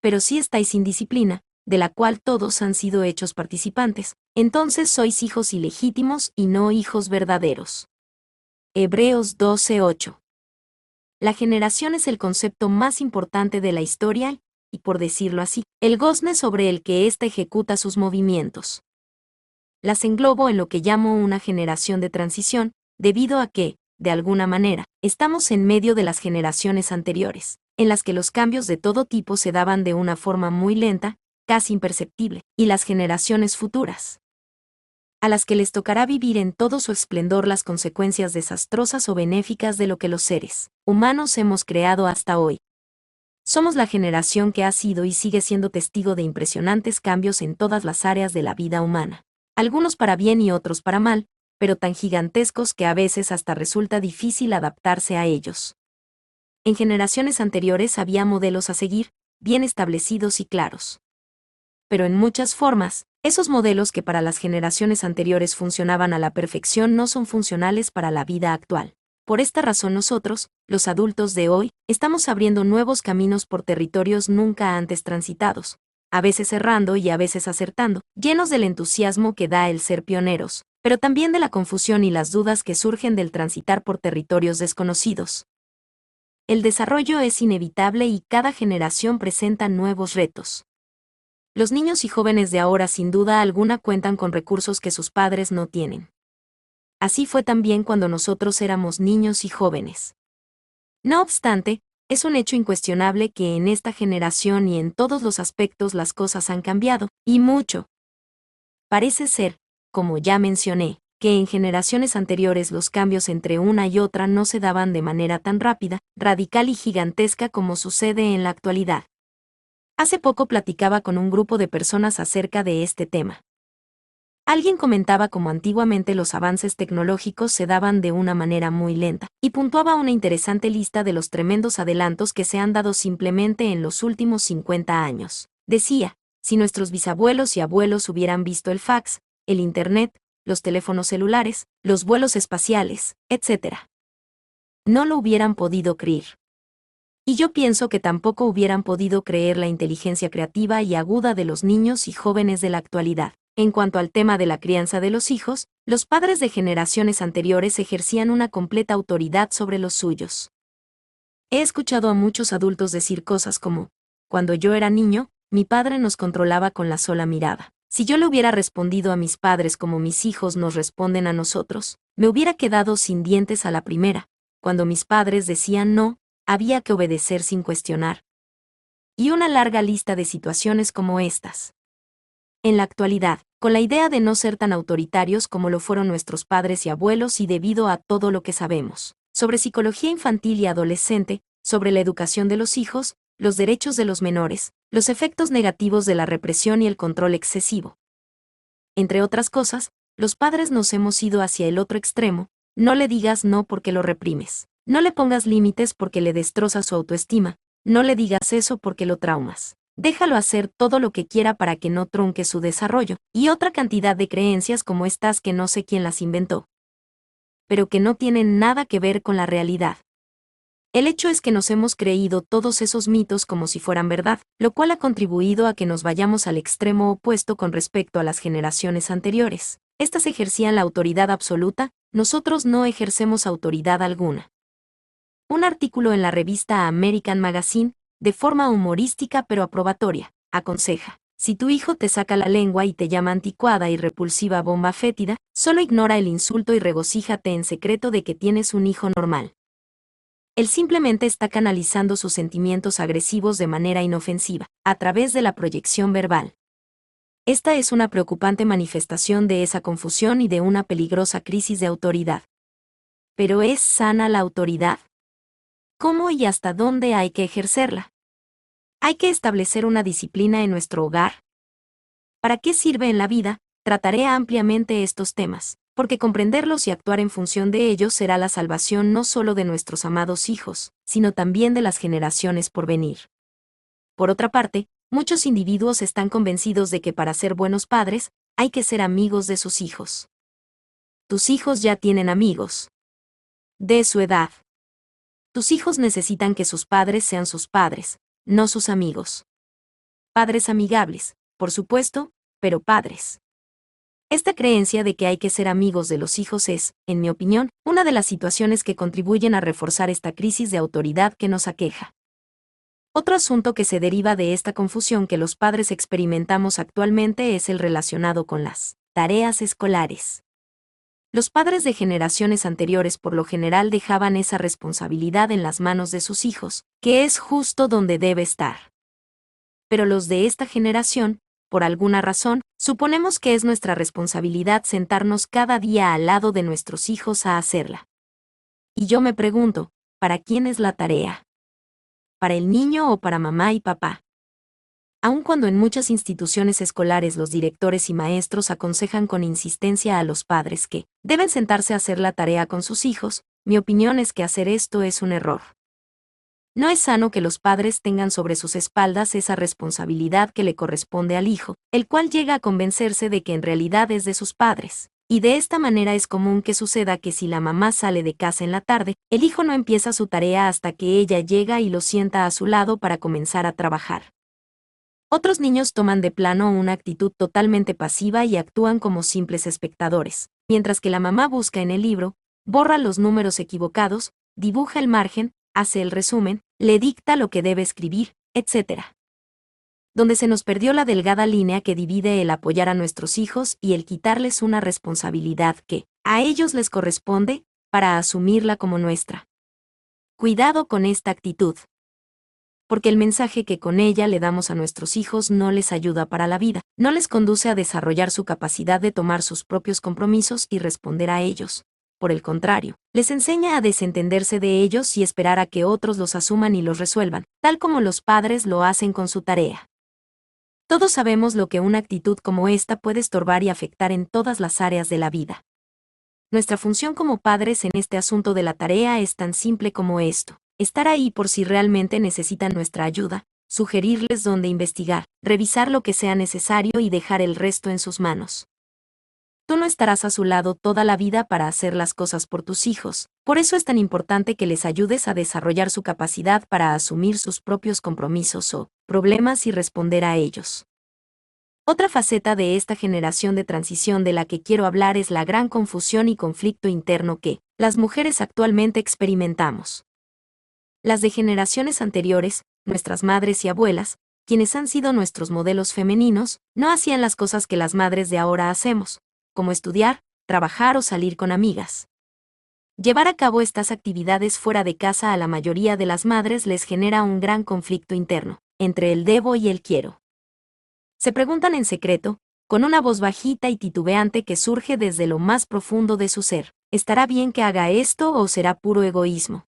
pero sí estáis sin disciplina, de la cual todos han sido hechos participantes, entonces sois hijos ilegítimos y no hijos verdaderos. Hebreos 12:8. La generación es el concepto más importante de la historia y, por decirlo así, el gozne sobre el que ésta ejecuta sus movimientos. Las englobo en lo que llamo una generación de transición, debido a que, de alguna manera, estamos en medio de las generaciones anteriores, en las que los cambios de todo tipo se daban de una forma muy lenta, casi imperceptible, y las generaciones futuras, a las que les tocará vivir en todo su esplendor las consecuencias desastrosas o benéficas de lo que los seres humanos hemos creado hasta hoy. Somos la generación que ha sido y sigue siendo testigo de impresionantes cambios en todas las áreas de la vida humana, algunos para bien y otros para mal, pero tan gigantescos que a veces hasta resulta difícil adaptarse a ellos. En generaciones anteriores había modelos a seguir, bien establecidos y claros. Pero en muchas formas, esos modelos que para las generaciones anteriores funcionaban a la perfección no son funcionales para la vida actual. Por esta razón nosotros, los adultos de hoy, estamos abriendo nuevos caminos por territorios nunca antes transitados, a veces errando y a veces acertando, llenos del entusiasmo que da el ser pioneros, pero también de la confusión y las dudas que surgen del transitar por territorios desconocidos. El desarrollo es inevitable y cada generación presenta nuevos retos. Los niños y jóvenes de ahora sin duda alguna cuentan con recursos que sus padres no tienen. Así fue también cuando nosotros éramos niños y jóvenes. No obstante, es un hecho incuestionable que en esta generación y en todos los aspectos las cosas han cambiado, y mucho. Parece ser, como ya mencioné, que en generaciones anteriores los cambios entre una y otra no se daban de manera tan rápida, radical y gigantesca como sucede en la actualidad. Hace poco platicaba con un grupo de personas acerca de este tema. Alguien comentaba cómo antiguamente los avances tecnológicos se daban de una manera muy lenta, y puntuaba una interesante lista de los tremendos adelantos que se han dado simplemente en los últimos 50 años. Decía, si nuestros bisabuelos y abuelos hubieran visto el fax, el Internet, los teléfonos celulares, los vuelos espaciales, etc., no lo hubieran podido creer. Y yo pienso que tampoco hubieran podido creer la inteligencia creativa y aguda de los niños y jóvenes de la actualidad. En cuanto al tema de la crianza de los hijos, los padres de generaciones anteriores ejercían una completa autoridad sobre los suyos. He escuchado a muchos adultos decir cosas como, cuando yo era niño, mi padre nos controlaba con la sola mirada. Si yo le hubiera respondido a mis padres como mis hijos nos responden a nosotros, me hubiera quedado sin dientes a la primera. Cuando mis padres decían no, había que obedecer sin cuestionar. Y una larga lista de situaciones como estas. En la actualidad, con la idea de no ser tan autoritarios como lo fueron nuestros padres y abuelos y debido a todo lo que sabemos sobre psicología infantil y adolescente, sobre la educación de los hijos, los derechos de los menores, los efectos negativos de la represión y el control excesivo. Entre otras cosas, los padres nos hemos ido hacia el otro extremo, no le digas no porque lo reprimes. No le pongas límites porque le destrozas su autoestima, no le digas eso porque lo traumas. Déjalo hacer todo lo que quiera para que no trunque su desarrollo, y otra cantidad de creencias como estas que no sé quién las inventó, pero que no tienen nada que ver con la realidad. El hecho es que nos hemos creído todos esos mitos como si fueran verdad, lo cual ha contribuido a que nos vayamos al extremo opuesto con respecto a las generaciones anteriores. Estas ejercían la autoridad absoluta, nosotros no ejercemos autoridad alguna. Un artículo en la revista American Magazine, de forma humorística pero aprobatoria, aconseja, si tu hijo te saca la lengua y te llama anticuada y repulsiva bomba fétida, solo ignora el insulto y regocíjate en secreto de que tienes un hijo normal. Él simplemente está canalizando sus sentimientos agresivos de manera inofensiva, a través de la proyección verbal. Esta es una preocupante manifestación de esa confusión y de una peligrosa crisis de autoridad. ¿Pero es sana la autoridad? ¿Cómo y hasta dónde hay que ejercerla? ¿Hay que establecer una disciplina en nuestro hogar? ¿Para qué sirve en la vida? Trataré ampliamente estos temas, porque comprenderlos y actuar en función de ellos será la salvación no solo de nuestros amados hijos, sino también de las generaciones por venir. Por otra parte, muchos individuos están convencidos de que para ser buenos padres, hay que ser amigos de sus hijos. Tus hijos ya tienen amigos. De su edad. Tus hijos necesitan que sus padres sean sus padres, no sus amigos. Padres amigables, por supuesto, pero padres. Esta creencia de que hay que ser amigos de los hijos es, en mi opinión, una de las situaciones que contribuyen a reforzar esta crisis de autoridad que nos aqueja. Otro asunto que se deriva de esta confusión que los padres experimentamos actualmente es el relacionado con las tareas escolares. Los padres de generaciones anteriores por lo general dejaban esa responsabilidad en las manos de sus hijos, que es justo donde debe estar. Pero los de esta generación, por alguna razón, suponemos que es nuestra responsabilidad sentarnos cada día al lado de nuestros hijos a hacerla. Y yo me pregunto, ¿para quién es la tarea? ¿Para el niño o para mamá y papá? Aun cuando en muchas instituciones escolares los directores y maestros aconsejan con insistencia a los padres que deben sentarse a hacer la tarea con sus hijos, mi opinión es que hacer esto es un error. No es sano que los padres tengan sobre sus espaldas esa responsabilidad que le corresponde al hijo, el cual llega a convencerse de que en realidad es de sus padres. Y de esta manera es común que suceda que si la mamá sale de casa en la tarde, el hijo no empieza su tarea hasta que ella llega y lo sienta a su lado para comenzar a trabajar. Otros niños toman de plano una actitud totalmente pasiva y actúan como simples espectadores, mientras que la mamá busca en el libro, borra los números equivocados, dibuja el margen, hace el resumen, le dicta lo que debe escribir, etc. Donde se nos perdió la delgada línea que divide el apoyar a nuestros hijos y el quitarles una responsabilidad que, a ellos les corresponde, para asumirla como nuestra. Cuidado con esta actitud. Porque el mensaje que con ella le damos a nuestros hijos no les ayuda para la vida, no les conduce a desarrollar su capacidad de tomar sus propios compromisos y responder a ellos. Por el contrario, les enseña a desentenderse de ellos y esperar a que otros los asuman y los resuelvan, tal como los padres lo hacen con su tarea. Todos sabemos lo que una actitud como esta puede estorbar y afectar en todas las áreas de la vida. Nuestra función como padres en este asunto de la tarea es tan simple como esto: estar ahí por si realmente necesitan nuestra ayuda, sugerirles dónde investigar, revisar lo que sea necesario y dejar el resto en sus manos. Tú no estarás a su lado toda la vida para hacer las cosas por tus hijos, por eso es tan importante que les ayudes a desarrollar su capacidad para asumir sus propios compromisos o problemas y responder a ellos. Otra faceta de esta generación de transición de la que quiero hablar es la gran confusión y conflicto interno que las mujeres actualmente experimentamos. Las de generaciones anteriores, nuestras madres y abuelas, quienes han sido nuestros modelos femeninos, no hacían las cosas que las madres de ahora hacemos, como estudiar, trabajar o salir con amigas. Llevar a cabo estas actividades fuera de casa a la mayoría de las madres les genera un gran conflicto interno, entre el debo y el quiero. Se preguntan en secreto, con una voz bajita y titubeante que surge desde lo más profundo de su ser, ¿estará bien que haga esto o será puro egoísmo?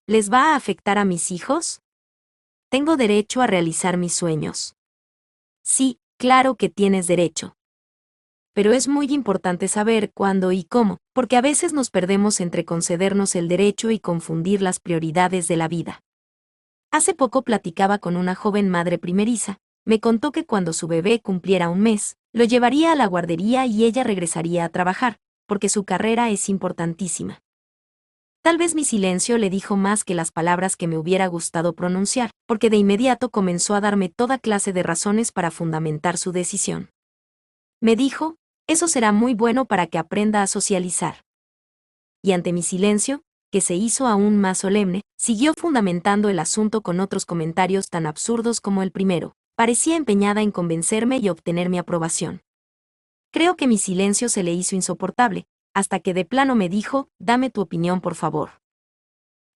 ¿Les va a afectar a mis hijos? ¿Tengo derecho a realizar mis sueños? Sí, claro que tienes derecho. Pero es muy importante saber cuándo y cómo, porque a veces nos perdemos entre concedernos el derecho y confundir las prioridades de la vida. Hace poco platicaba con una joven madre primeriza. Me contó que cuando su bebé cumpliera un mes, lo llevaría a la guardería y ella regresaría a trabajar, porque su carrera es importantísima. Tal vez mi silencio le dijo más que las palabras que me hubiera gustado pronunciar, porque de inmediato comenzó a darme toda clase de razones para fundamentar su decisión. Me dijo, eso será muy bueno para que aprenda a socializar. Y ante mi silencio, que se hizo aún más solemne, siguió fundamentando el asunto con otros comentarios tan absurdos como el primero. Parecía empeñada en convencerme y obtener mi aprobación. Creo que mi silencio se le hizo insoportable, hasta que de plano me dijo, dame tu opinión por favor.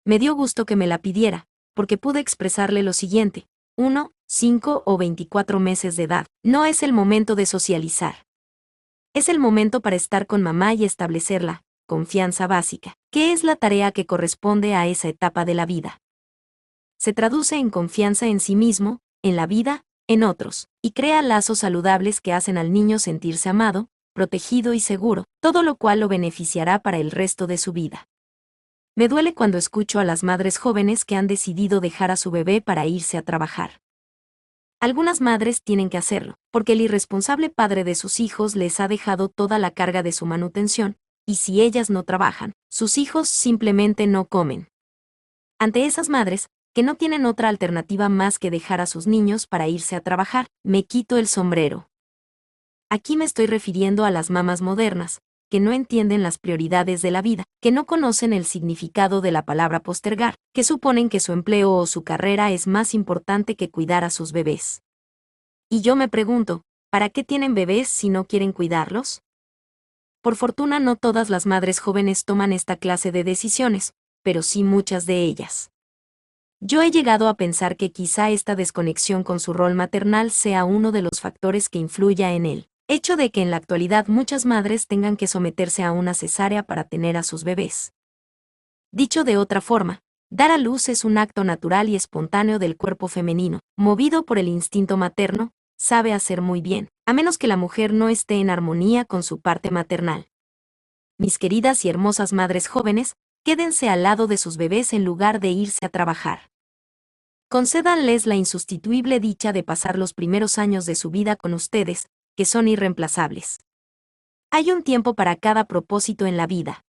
Me dio gusto que me la pidiera, porque pude expresarle lo siguiente: 1, 5 o 24 meses de edad, no es el momento de socializar. Es el momento para estar con mamá y establecer la confianza básica, que es la tarea que corresponde a esa etapa de la vida. Se traduce en confianza en sí mismo, en la vida, en otros, y crea lazos saludables que hacen al niño sentirse amado, protegido y seguro, todo lo cual lo beneficiará para el resto de su vida. Me duele cuando escucho a las madres jóvenes que han decidido dejar a su bebé para irse a trabajar. Algunas madres tienen que hacerlo, porque el irresponsable padre de sus hijos les ha dejado toda la carga de su manutención, y si ellas no trabajan, sus hijos simplemente no comen. Ante esas madres, que no tienen otra alternativa más que dejar a sus niños para irse a trabajar. Me quito el sombrero. Aquí me estoy refiriendo a las mamás modernas, que no entienden las prioridades de la vida, que no conocen el significado de la palabra postergar, que suponen que su empleo o su carrera es más importante que cuidar a sus bebés. Y yo me pregunto, ¿para qué tienen bebés si no quieren cuidarlos? Por fortuna no todas las madres jóvenes toman esta clase de decisiones, pero sí muchas de ellas. Yo he llegado a pensar que quizá esta desconexión con su rol maternal sea uno de los factores que influya en él hecho de que en la actualidad muchas madres tengan que someterse a una cesárea para tener a sus bebés. Dicho de otra forma, dar a luz es un acto natural y espontáneo del cuerpo femenino, movido por el instinto materno, sabe hacer muy bien, a menos que la mujer no esté en armonía con su parte maternal. Mis queridas y hermosas madres jóvenes, quédense al lado de sus bebés en lugar de irse a trabajar. Concédanles la insustituible dicha de pasar los primeros años de su vida con ustedes, que son irreemplazables. Hay un tiempo para cada propósito en la vida.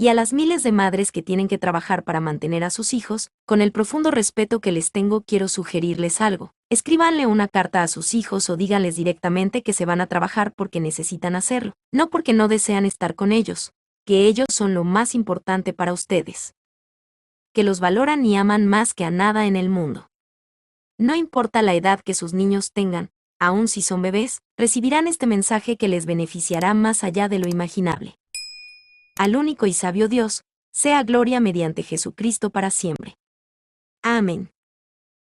Y a las miles de madres que tienen que trabajar para mantener a sus hijos, con el profundo respeto que les tengo, quiero sugerirles algo. Escríbanle una carta a sus hijos o díganles directamente que se van a trabajar porque necesitan hacerlo, no porque no desean estar con ellos, que ellos son lo más importante para ustedes. Que los valoran y aman más que a nada en el mundo. No importa la edad que sus niños tengan, aun si son bebés, recibirán este mensaje que les beneficiará más allá de lo imaginable. Al único y sabio Dios, sea gloria mediante Jesucristo para siempre. Amén.